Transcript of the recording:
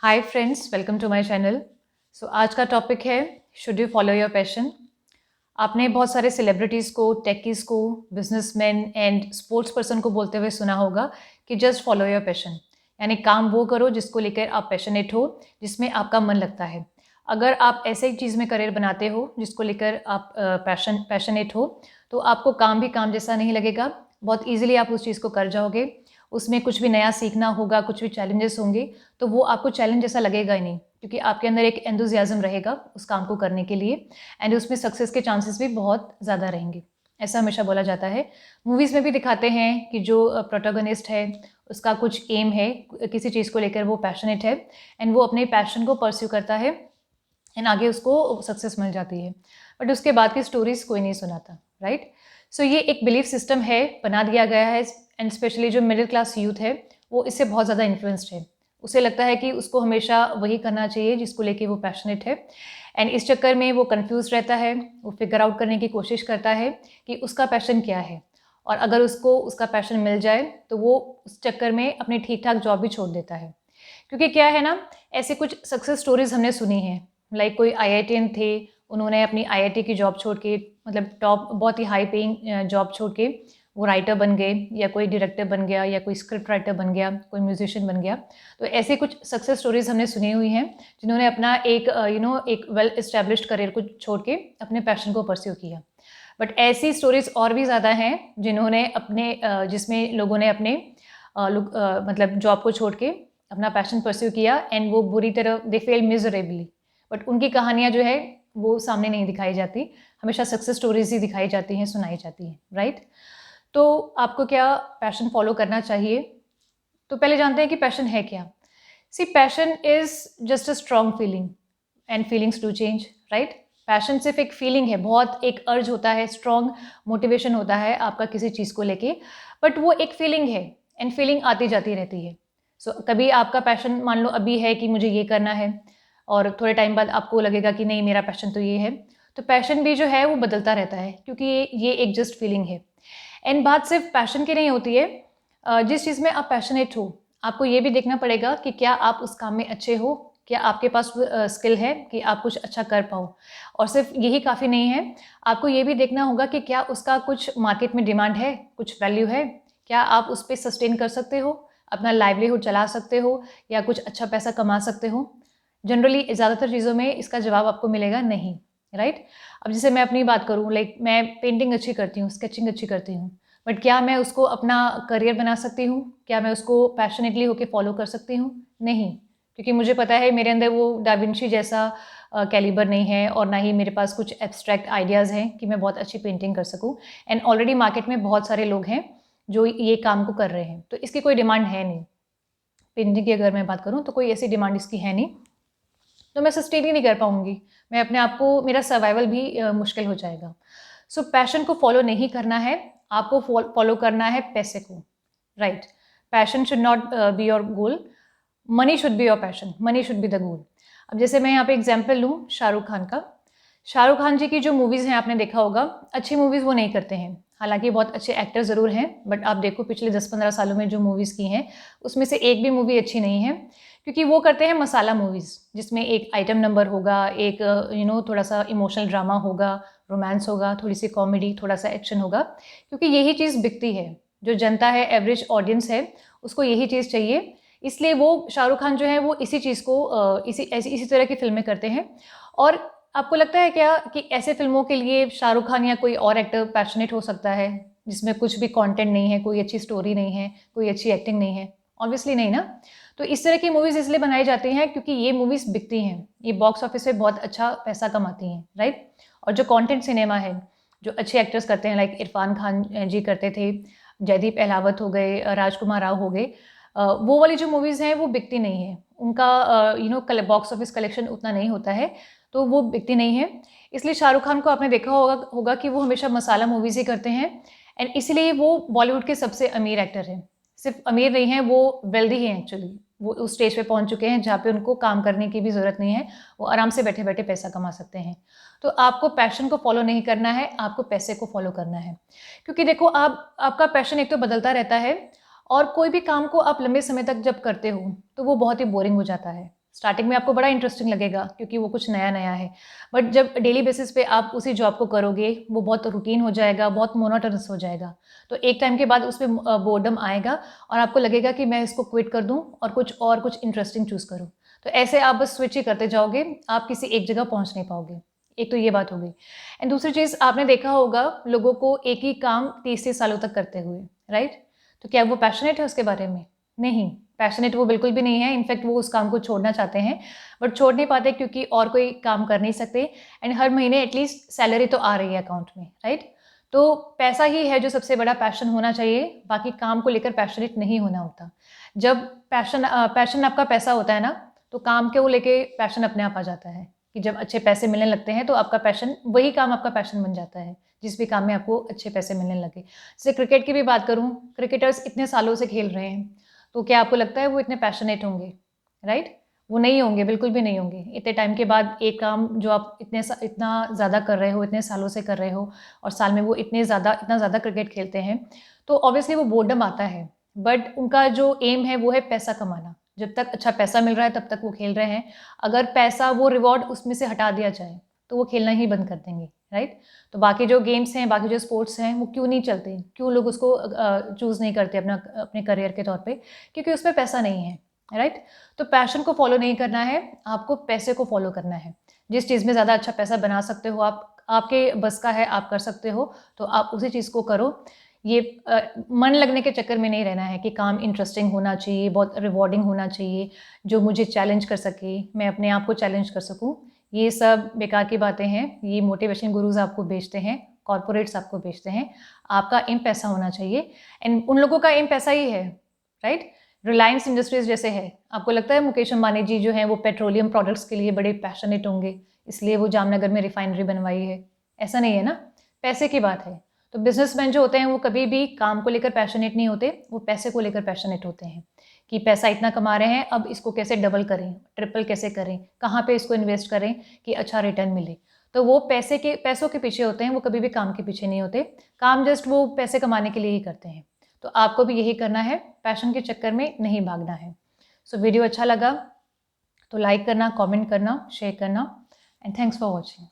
Hi friends, welcome to my channel. आज का topic है should you follow your passion. आपने बहुत सारे सेलिब्रिटीज़ को, टेकीज़ को, बिजनेसमैन एंड स्पोर्ट्स पर्सन को बोलते हुए सुना होगा कि जस्ट फॉलो योर पैशन, यानी काम वो करो जिसको लेकर आप पैशनेट हो, जिसमें आपका मन लगता है। अगर आप ऐसे एक चीज़ में करियर बनाते हो जिसको लेकर आप पैशनेट हो, तो आपको काम भी काम जैसा नहीं लगेगा। बहुत ईजिली आप उस चीज़ को कर जाओगे। उसमें कुछ भी नया सीखना होगा, कुछ भी चैलेंजेस होंगे, तो वो आपको चैलेंज जैसा लगेगा ही नहीं, क्योंकि आपके अंदर एक एंथुसियाज्म रहेगा उस काम को करने के लिए एंड उसमें सक्सेस के चांसेस भी बहुत ज़्यादा रहेंगे। ऐसा हमेशा बोला जाता है। मूवीज़ में भी दिखाते हैं कि जो प्रोटोगनिस्ट है, उसका कुछ एम है, किसी चीज़ को लेकर वो पैशनेट है एंड वो अपने पैशन को परस्यू करता है एंड आगे उसको सक्सेस मिल जाती है। बट उसके बाद की स्टोरीज़ कोई नहीं सुनाता, राइट? सो ये एक बिलीफ सिस्टम है, बना दिया गया है एंड स्पेशली जो मिडिल क्लास यूथ है, वो इससे बहुत ज़्यादा इन्फ्लुएंस्ड है। उसे लगता है कि उसको हमेशा वही करना चाहिए जिसको लेके वो पैशनेट है एंड इस चक्कर में वो कन्फ्यूज़ रहता है। वो फिगर आउट करने की कोशिश करता है कि उसका पैशन क्या है, और अगर उसको उसका पैशन मिल जाए, तो वो उस चक्कर में अपनी ठीक-ठाक जॉब भी छोड़ देता है। क्योंकि क्या है ना, ऐसे कुछ सक्सेस स्टोरीज़ हमने सुनी हैं। लाइक कोई आईआईटीएन थे, उन्होंने अपनी आईआईटी की जॉब छोड़ के, मतलब टॉप बहुत ही हाई पेइंग जॉब छोड़ के वो राइटर बन गए, या कोई डायरेक्टर बन गया, या कोई स्क्रिप्ट राइटर बन गया, कोई म्यूजिशियन बन गया। तो ऐसी कुछ सक्सेस स्टोरीज़ हमने सुनी हुई हैं, जिन्होंने अपना एक एक वेल एस्टैब्लिश्ड करियर को छोड़ के अपने पैशन को परस्यू किया। बट ऐसी स्टोरीज़ और भी ज़्यादा हैं, जिन्होंने अपने जिसमें लोगों ने अपने मतलब जॉब को छोड़ के अपना पैशन परस्यू किया एंड वो बुरी तरह दे फेल मिज़रेबली। बट उनकी कहानियाँ जो है वो सामने नहीं दिखाई जाती, हमेशा सक्सेस स्टोरीज़ ही दिखाई जाती हैं, सुनाई जाती हैं, राइट? तो आपको क्या पैशन फ़ॉलो करना चाहिए? तो पहले जानते हैं कि पैशन है क्या? See passion is just a strong feeling and feelings do change, right? Passion सिर्फ़ एक फीलिंग है, बहुत एक अर्ज होता है, स्ट्रॉन्ग मोटिवेशन होता है आपका किसी चीज़ को लेके, बट वो एक फीलिंग है एंड फीलिंग आती-जाती रहती है। कभी आपका पैशन मान लो अभी है कि मुझे ये करना है, और थोड़े टाइम बाद आपको लगेगा कि नहीं, मेरा पैशन तो ये है। तो पैशन भी जो है वो बदलता रहता है, क्योंकि ये एक जस्ट फीलिंग है। एंड बात सिर्फ पैशन की नहीं होती है। जिस चीज़ में आप पैशनेट हो, आपको ये भी देखना पड़ेगा कि क्या आप उस काम में अच्छे हो, क्या आपके पास स्किल है कि आप कुछ अच्छा कर पाओ। और सिर्फ यही काफ़ी नहीं है, आपको ये भी देखना होगा कि क्या उसका कुछ मार्केट में डिमांड है, कुछ वैल्यू है, क्या आप उस पे सस्टेन कर सकते हो, अपना लाइवलीहुड चला सकते हो, या कुछ अच्छा पैसा कमा सकते हो। जनरली ज़्यादातर चीज़ों में इसका जवाब आपको मिलेगा नहीं, राइट? अब जैसे मैं अपनी बात करूँ, लाइक मैं पेंटिंग अच्छी करती हूँ, स्केचिंग अच्छी करती हूँ, बट क्या मैं उसको अपना करियर बना सकती हूँ? क्या मैं उसको पैशनेटली होके फॉलो कर सकती हूँ? नहीं, क्योंकि मुझे पता है मेरे अंदर वो डा विंची जैसा कैलिबर नहीं है, और ना ही मेरे पास कुछ एब्स्ट्रैक्ट आइडियाज़ हैं कि मैं बहुत अच्छी पेंटिंग कर सकूँ। एंड ऑलरेडी मार्केट में बहुत सारे लोग हैं जो ये काम को कर रहे हैं, तो इसकी कोई डिमांड है नहीं। पेंटिंग की अगर मैं बात करूँ तो कोई ऐसी डिमांड इसकी है नहीं, तो मैं सस्टेन ही नहीं कर पाऊँगी। मैं अपने आप को, मेरा सर्वाइवल भी मुश्किल हो जाएगा। पैशन को फ़ॉलो नहीं करना है, आपको फ़ॉलो करना है पैसे को, right? Passion should not be your goal, money should be your passion, money should be the goal. अब जैसे मैं यहाँ पे एग्ज़ाम्पल लूँ शाहरुख खान का। शाहरुख खान जी की जो मूवीज़ हैं, आपने देखा होगा, अच्छी मूवीज़ वो नहीं करते हैं। हालाँकि बहुत अच्छे एक्टर ज़रूर हैं, बट आप देखो पिछले 10-15 सालों में जो मूवीज़ की हैं, उसमें से एक भी मूवी अच्छी नहीं है, क्योंकि वो करते हैं मसाला मूवीज़, जिसमें एक आइटम नंबर होगा, एक थोड़ा-सा इमोशनल ड्रामा होगा, रोमांस होगा, थोड़ी-सी कॉमेडी, थोड़ा-सा एक्शन होगा, क्योंकि यही चीज़ बिकती है। जो जनता है, एवरेज ऑडियंस है, उसको यही चीज़ चाहिए। इसलिए वो शाहरुख खान जो है वो इसी चीज़ को इसी तरह की फ़िल्में करते हैं। और आपको लगता है क्या कि ऐसे फ़िल्मों के लिए शाहरुख खान या कोई और एक्टर पैशनेट हो सकता है, जिसमें कुछ भी कंटेंट नहीं है, कोई अच्छी स्टोरी नहीं है, कोई अच्छी एक्टिंग नहीं है? ऑब्वियसली नहीं ना। तो इस तरह की मूवीज़ इसलिए बनाई जाती हैं क्योंकि ये मूवीज़ बिकती हैं, ये बॉक्स ऑफिस पे बहुत अच्छा पैसा कमाती हैं, राइट? और जो कंटेंट सिनेमा है, जो अच्छे एक्टर्स करते हैं, लाइक इरफान खान जी करते थे, जयदीप अहलावत हो गए, राजकुमार राव हो गए, वो वाली जो मूवीज़ हैं वो बिकती नहीं है। उनका बॉक्स ऑफिस कलेक्शन उतना नहीं होता है, तो वो बिकती नहीं है। इसलिए शाहरुख खान को आपने देखा होगा कि वो हमेशा मसाला मूवीज़ ही करते हैं एंड इसीलिए वो बॉलीवुड के सबसे अमीर एक्टर हैं। सिर्फ़ अमीर नहीं हैं, वो वेल्दी हैं एक्चुअली। वो उस स्टेज पे पहुँच चुके हैं जहाँ पे उनको काम करने की भी ज़रूरत नहीं है, वो आराम से बैठे-बैठे पैसा कमा सकते हैं। तो आपको पैशन को फ़ॉलो नहीं करना है, आपको पैसे को फ़ॉलो करना है। क्योंकि देखो, आप आपका पैशन एक तो बदलता रहता है, और कोई भी काम को आप लंबे समय तक जब करते हो, तो वो बहुत ही बोरिंग हो जाता है। स्टार्टिंग में आपको बड़ा इंटरेस्टिंग लगेगा क्योंकि वो कुछ नया नया है, बट जब डेली बेसिस पे आप उसी जॉब को करोगे वो बहुत रूटीन हो जाएगा, बहुत मोनोटोनस हो जाएगा। तो एक टाइम के बाद उसमें बोर्डम आएगा और आपको लगेगा कि मैं इसको क्विट कर दूं और कुछ इंटरेस्टिंग चूज़ करूं। तो ऐसे आप बस स्विच ही करते जाओगे, आप किसी एक जगह पहुंच नहीं पाओगे। एक तो ये बात हो गई। एंड दूसरी चीज़, आपने देखा होगा लोगों को एक ही काम 30-30 सालों तक करते हुए, राइट? तो क्या वो पैशनेट है उसके बारे में? नहीं, पैशनेट वो बिल्कुल भी नहीं है। इनफैक्ट वो उस काम को छोड़ना चाहते हैं, बट छोड़ नहीं पाते क्योंकि और कोई काम कर नहीं सकते। एंड हर महीने एटलीस्ट सैलरी तो आ रही है अकाउंट में, राइट? तो पैसा ही है जो सबसे बड़ा पैशन होना चाहिए, बाकी काम को लेकर पैशनेट नहीं होना होता। जब पैशन आपका पैसा होता है ना, तो काम को लेके पैशन अपने आप आ जाता है कि जब अच्छे पैसे मिलने लगते हैं तो आपका पैशन, वही काम आपका पैशन बन जाता है, जिस भी काम में आपको अच्छे पैसे मिलने लगे। जैसे क्रिकेट की भी बात करूँ, क्रिकेटर्स इतने सालों से खेल रहे हैं, तो क्या आपको लगता है वो इतने पैशनेट होंगे, राइट? वो नहीं होंगे, बिल्कुल भी नहीं होंगे। इतने टाइम के बाद एक काम जो आप इतना ज़्यादा कर रहे हो, इतने सालों से कर रहे हो और साल में वो इतना ज़्यादा क्रिकेट खेलते हैं, तो ऑब्वियसली वो बोर्डम आता है। बट उनका जो एम है वो है पैसा कमाना। जब तक अच्छा पैसा मिल रहा है तब तक वो खेल रहे हैं। अगर पैसा, वो रिवॉर्ड उसमें से हटा दिया जाए, तो वो खेलना ही बंद कर देंगे, राइट? तो बाकी जो गेम्स हैं, बाकी जो स्पोर्ट्स हैं, वो क्यों नहीं चलते? क्यों लोग उसको चूज़ नहीं करते अपने करियर के तौर पे? क्योंकि उसमें पैसा नहीं है, राइट? तो पैशन को फॉलो नहीं करना है, आपको पैसे को फॉलो करना है। जिस चीज़ में ज़्यादा अच्छा पैसा बना सकते हो आप, आपके बस का है, आप कर सकते हो, तो आप उसी चीज़ को करो। ये मन लगने के चक्कर में नहीं रहना है कि काम इंटरेस्टिंग होना चाहिए, बहुत रिवॉर्डिंग होना चाहिए, जो मुझे चैलेंज कर सके, मैं अपने आप को चैलेंज कर सकूँ। ये सब बेकार की बातें हैं, ये मोटिवेशन गुरुज़ आपको बेचते हैं, कॉर्पोरेट्स आपको बेचते हैं। आपका एम पैसा होना चाहिए, एंड उन लोगों का एम पैसा ही है, राइट? रिलायंस इंडस्ट्रीज़ जैसे है, आपको लगता है मुकेश अंबानी जी जो हैं वो पेट्रोलियम प्रोडक्ट्स के लिए बड़े पैशनेट होंगे, इसलिए वो जामनगर में रिफाइनरी बनवाई है? ऐसा नहीं है ना, पैसे की बात है। तो बिजनेसमैन जो होते हैं वो कभी भी काम को लेकर पैशनेट नहीं होते, वो पैसे को लेकर पैशनेट होते हैं कि पैसा इतना कमा रहे हैं, अब इसको कैसे डबल करें, ट्रिपल कैसे करें, कहाँ पे इसको इन्वेस्ट करें कि अच्छा रिटर्न मिले। तो वो पैसों के पीछे होते हैं, वो कभी भी काम के पीछे नहीं होते। काम जस्ट वो पैसे कमाने के लिए ही करते हैं। तो आपको भी यही करना है, पैशन के चक्कर में नहीं भागना है। सो वीडियो अच्छा लगा तो लाइक करना, कमेंट करना, शेयर करना, एंड थैंक्स फॉर वॉचिंग।